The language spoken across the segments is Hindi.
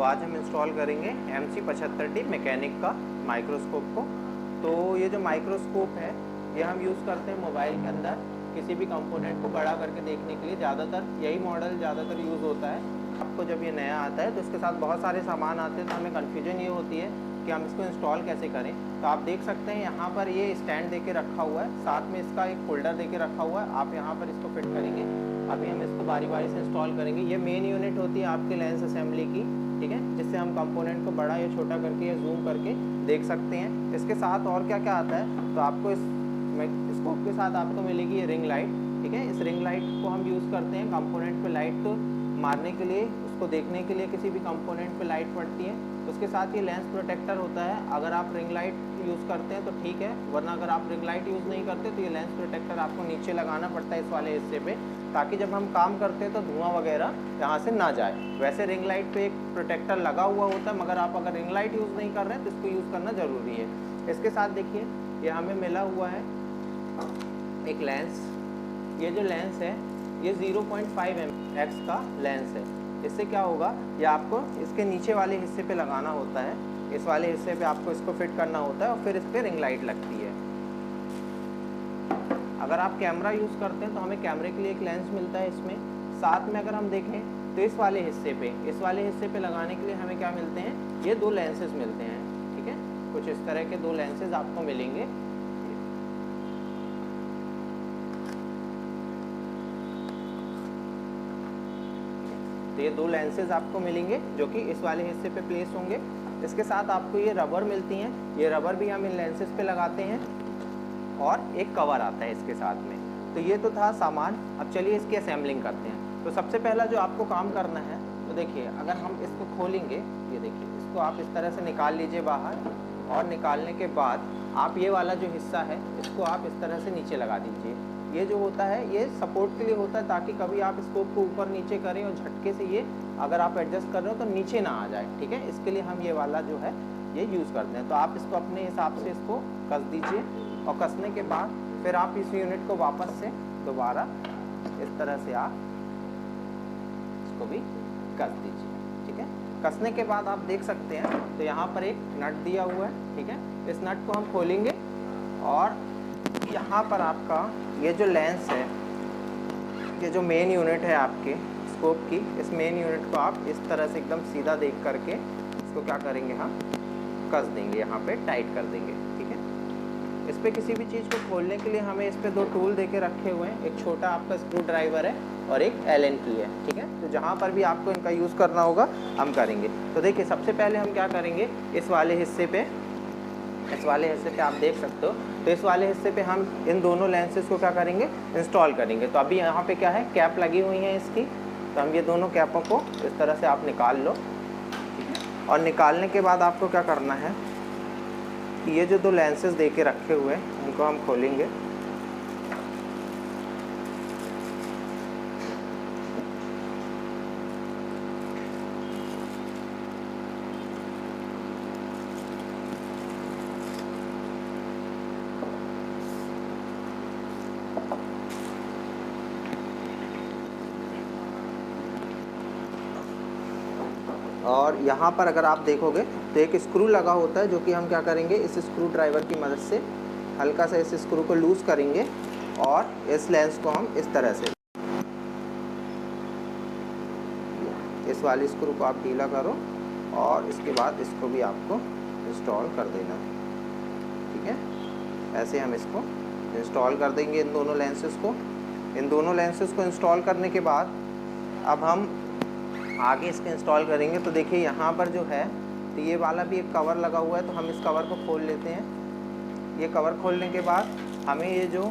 तो आज हम इंस्टॉल करेंगे MC75D मैकेनिक का माइक्रोस्कोप को। तो ये जो माइक्रोस्कोप है ये हम यूज़ करते हैं मोबाइल के अंदर किसी भी कंपोनेंट को बड़ा करके देखने के लिए। ज़्यादातर यही मॉडल ज़्यादातर यूज़ होता है। आपको जब ये नया आता है तो इसके साथ बहुत सारे सामान आते हैं, तो हमें कन्फ्यूजन ये होती है कि हम इसको इंस्टॉल कैसे करें। तो आप देख सकते हैं यहाँ पर ये स्टैंड देके रखा हुआ है, साथ में इसका एक फोल्डर देके रखा हुआ है। आप यहाँ पर इसको फिट करेंगे। अभी हम इसको बारी बारी से इंस्टॉल करेंगे। ये मेन यूनिट होती है आपके लेंस असेंबली की, ठीक है, जिससे हम कंपोनेंट को बड़ा या छोटा करके या जूम करके देख सकते हैं। इसके साथ और क्या क्या आता है, तो आपको इस स्कोप के साथ आपको मिलेगी ये रिंग लाइट, ठीक है। इस रिंग लाइट को हम यूज़ करते हैं कंपोनेंट पे लाइट मारने के लिए, उसको देखने के लिए किसी भी कंपोनेंट पे लाइट पड़ती है। उसके साथ ये लेंस प्रोटेक्टर होता है। अगर आप रिंग लाइट यूज़ करते हैं तो ठीक है, वरना अगर आप रिंग लाइट यूज़ नहीं करते तो ये लेंस प्रोटेक्टर आपको नीचे लगाना पड़ता है इस वाले हिस्से पे, ताकि जब हम काम करते हैं तो धुआं वगैरह यहाँ से ना जाए। वैसे रिंग लाइट पे एक प्रोटेक्टर लगा हुआ होता है, मगर आप अगर रिंग लाइट यूज़ नहीं कर रहे हैं तो इसको यूज़ करना ज़रूरी है। इसके साथ देखिए ये हमें मिला हुआ है एक लेंस। ये जो लेंस है ये 0.5x का लेंस है। इससे क्या होगा, ये आपको इसके नीचे वाले हिस्से पे लगाना होता है। इस वाले हिस्से पे आपको इसको फिट करना होता है और फिर इस पर रिंग लाइट लगती है। अगर आप कैमरा यूज़ करते हैं तो हमें कैमरे के लिए एक लेंस मिलता है इसमें। साथ में अगर हम देखें तो इस वाले हिस्से पे लगाने के लिए हमें क्या मिलते हैं, ये दो लेंसेज मिलते हैं, ठीक है। कुछ इस तरह के दो लेंसेज आपको मिलेंगे। तो ये दो लेंसेज आपको मिलेंगे जो कि इस वाले हिस्से पे प्लेस होंगे। इसके साथ आपको ये रबर मिलती हैं। ये रबर भी हम इन लेंसेज पे लगाते हैं और एक कवर आता है इसके साथ में। तो ये तो था सामान। अब चलिए इसकी असेंबलिंग करते हैं। तो सबसे पहला जो आपको काम करना है, तो देखिए अगर हम इसको खोलेंगे, ये देखिए इसको आप इस तरह से निकाल लीजिए बाहर, और निकालने के बाद आप ये वाला जो हिस्सा है इसको आप इस तरह से नीचे लगा दीजिए। ये जो होता है ये सपोर्ट के लिए होता है, ताकि कभी आप स्कोप को ऊपर नीचे करें और झटके से ये अगर आप एडजस्ट कर रहे हो तो नीचे ना आ जाए, ठीक है। इसके लिए हम ये वाला जो है ये यूज़ करते हैं। तो आप इसको अपने हिसाब से इसको कस दीजिए, और कसने के बाद फिर आप इस यूनिट को वापस से दोबारा इस तरह से आप इसको भी कस दीजिए, ठीक है। कसने के बाद आप देख सकते हैं तो यहाँ पर एक नट दिया हुआ है, ठीक है। इस नट को हम खोलेंगे और यहाँ पर आपका ये जो लेंस है, ये जो मेन यूनिट है आपके स्कोप की, इस मेन यूनिट को आप इस तरह से एकदम सीधा देख करके इसको क्या करेंगे, हम कस देंगे, यहाँ पे टाइट कर देंगे, ठीक है। इस पर किसी भी चीज़ को खोलने के लिए हमें इस पर दो टूल देके रखे हुए हैं। एक छोटा आपका स्क्रू ड्राइवर है और एक Allen की है, ठीक है। तो जहाँ पर भी आपको इनका यूज़ करना होगा हम करेंगे। तो देखिए सबसे पहले हम क्या करेंगे, इस वाले हिस्से पे आप देख सकते हो, तो इस वाले हिस्से पे हम इन दोनों लेंसेज को क्या करेंगे, इंस्टॉल करेंगे। तो अभी यहाँ पे क्या है, कैप लगी हुई है इसकी। तो हम ये दोनों कैपों को इस तरह से आप निकाल लो, ठीक है। और निकालने के बाद आपको क्या करना है कि ये जो दो लेंसेज दे के रखे हुए हैं उनको हम खोलेंगे। और यहाँ पर अगर आप देखोगे तो एक स्क्रू लगा होता है, जो कि हम क्या करेंगे, इस स्क्रू ड्राइवर की मदद से हल्का सा इस स्क्रू को लूज़ करेंगे और इस लेंस को हम इस तरह से, इस वाली स्क्रू को आप ढीला करो और इसके बाद इसको भी आपको इंस्टॉल कर देना है, ठीक है। ऐसे हम इसको इंस्टॉल कर देंगे इन दोनों लेंसेज को। इन दोनों लेंसेज को इंस्टॉल करने के बाद अब हम आगे इसके इंस्टॉल करेंगे। तो देखिए यहाँ पर जो है, तो ये वाला भी एक कवर लगा हुआ है, तो हम इस कवर को खोल लेते हैं। ये कवर खोलने के बाद हमें ये जो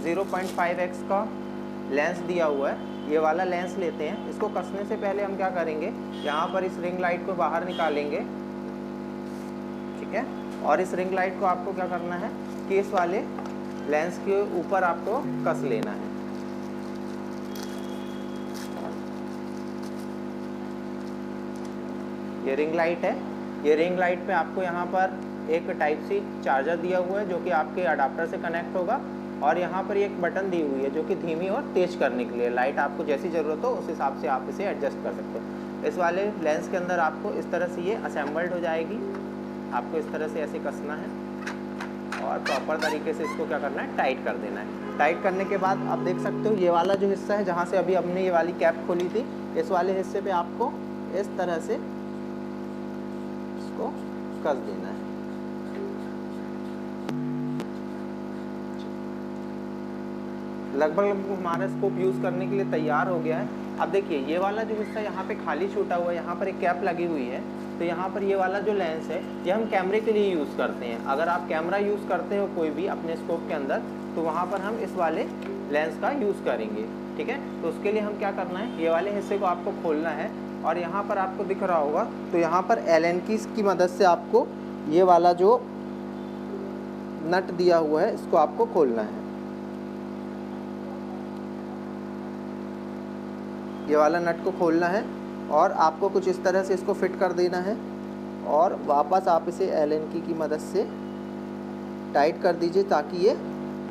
0.5x का लेंस दिया हुआ है, ये वाला लेंस लेते हैं। इसको कसने से पहले हम क्या करेंगे, यहाँ पर इस रिंग लाइट को बाहर निकालेंगे, ठीक है। और इस रिंग लाइट को आपको क्या करना है कि इस वाले लेंस के ऊपर आपको कस लेना है। ये रिंग लाइट है। ये रिंग लाइट पे आपको यहाँ पर एक टाइप सी चार्जर दिया हुआ है, जो कि आपके अडाप्टर से कनेक्ट होगा। और यहाँ पर एक बटन दी हुई है जो कि धीमी और तेज करने के लिए, लाइट आपको जैसी ज़रूरत हो उस हिसाब से आप इसे एडजस्ट कर सकते हो। इस वाले लेंस के अंदर आपको इस तरह से ये असेंबल्ड हो जाएगी। आपको इस तरह से ऐसे कसना है और प्रॉपर तरीके से इसको क्या करना है, टाइट कर देना है। टाइट करने के बाद आप देख सकते हो ये वाला जो हिस्सा है जहाँ से अभी हमने ये वाली कैप खोली थी, इस वाले हिस्से पे आपको इस तरह से इसको कस देना है। लगभग हमारा स्कोप यूज़ करने के लिए तैयार हो गया है। अब देखिए ये वाला जो हिस्सा यहाँ पे खाली छूटा हुआ है, यहाँ पर एक कैप लगी हुई है, तो यहाँ पर ये वाला जो लेंस है ये हम कैमरे के लिए यूज़ करते हैं। अगर आप कैमरा यूज़ करते हो कोई भी अपने स्कोप के अंदर, तो वहाँ पर हम इस वाले लेंस का यूज़ करेंगे, ठीक है। तो उसके लिए हम क्या करना है, ये वाले हिस्से को आपको खोलना है और यहाँ पर आपको दिख रहा होगा, तो यहाँ पर एलन की मदद से आपको ये वाला जो नट दिया हुआ है इसको आपको खोलना है। ये वाला नट को खोलना है और आपको कुछ इस तरह से इसको फिट कर देना है और वापस आप इसे एलन की मदद से टाइट कर दीजिए ताकि ये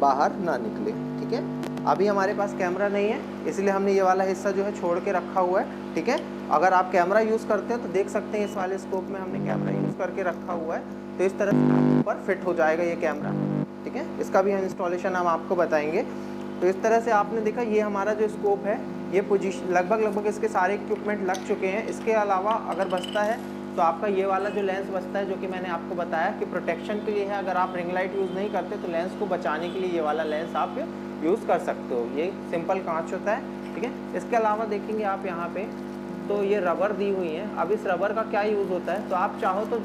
बाहर ना निकले, ठीक है। अभी हमारे पास कैमरा नहीं है इसलिए हमने ये वाला हिस्सा जो है छोड़ के रखा हुआ है, ठीक है। अगर आप कैमरा यूज़ करते हैं तो देख सकते हैं इस वाले स्कोप में हमने कैमरा यूज़ करके रखा हुआ है, तो इस तरह से ऊपर फिट हो जाएगा ये कैमरा, ठीक है। इसका भी इंस्टॉलेशन हम आपको बताएंगे। तो इस तरह से आपने देखा ये हमारा जो स्कोप है ये पोजीशन लगभग इसके सारे इक्विपमेंट लग चुके हैं। इसके अलावा अगर बचता है तो आपका ये वाला जो लेंस बचता है, जो कि मैंने आपको बताया कि प्रोटेक्शन के लिए है। अगर आप रिंग लाइट यूज़ नहीं करते तो लेंस को बचाने के लिए ये वाला लेंस आप यूज़ कर सकते हो। ये सिंपल कांच होता है, ठीक है। इसके अलावा देखेंगे आप यहाँ पे तो ये रबर दी हुई है। अब इस रबर का क्या यूज़ होता है, तो आप चाहो तो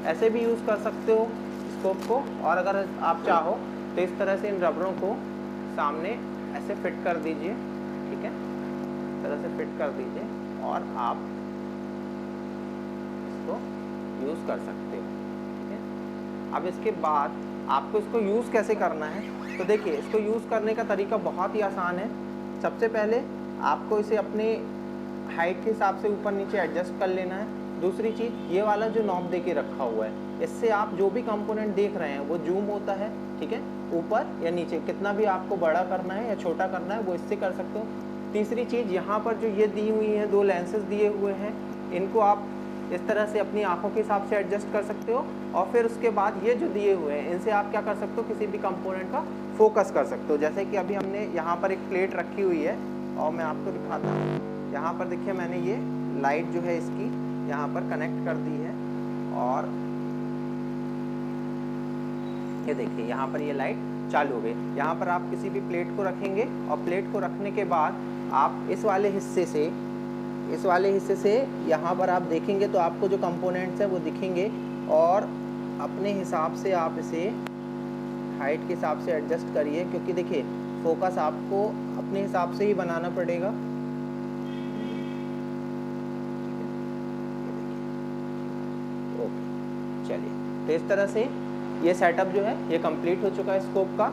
ऐसे भी यूज़ कर सकते हो स्कोप को, और अगर आप चाहो तो इस तरह से इन रबरों को सामने ऐसे फिट कर दीजिए, ठीक है। इस तरह से फिट कर दीजिए और आप इसको यूज़ कर सकते हो, ठीक है। अब इसके बाद आपको इसको यूज़ कैसे करना है, तो देखिए इसको यूज़ करने का तरीका बहुत ही आसान है। सबसे पहले आपको इसे अपने हाइट के हिसाब से ऊपर नीचे एडजस्ट कर लेना है। दूसरी चीज़, ये वाला जो नॉब दे के रखा हुआ है, इससे आप जो भी कंपोनेंट देख रहे हैं वो जूम होता है, ठीक है, ऊपर या नीचे। कितना भी आपको बड़ा करना है या छोटा करना है वो इससे कर सकते हो। तीसरी चीज़, यहाँ पर जो ये दी हुई है 2 लेंसेज दिए हुए हैं, इनको आप इस तरह से अपनी आंखों के हिसाब से एडजस्ट कर सकते हो। और फिर उसके बाद ये जो दिए हुए हैं इनसे आप क्या कर सकते हो, किसी भी कंपोनेंट का फोकस कर सकते हो। जैसे कि अभी हमने यहाँ पर एक प्लेट रखी हुई है और मैं आपको दिखाता हूँ। यहाँ पर देखिए मैंने ये लाइट जो है इसकी यहाँ पर कनेक्ट कर दी है और ये देखिए यहाँ पर ये लाइट चालू हो गई। यहाँ पर आप किसी भी प्लेट को रखेंगे और प्लेट को रखने के बाद आप इस वाले हिस्से से यहाँ पर आप देखेंगे तो आपको जो कंपोनेंट्स हैं वो दिखेंगे और अपने हिसाब से आप इसे हाइट के हिसाब से एडजस्ट करिए, क्योंकि देखिए फोकस आपको अपने हिसाब से ही बनाना पड़ेगा। ओके, चलिए, तो इस तरह से ये सेटअप जो है ये कंप्लीट हो चुका है स्कोप का।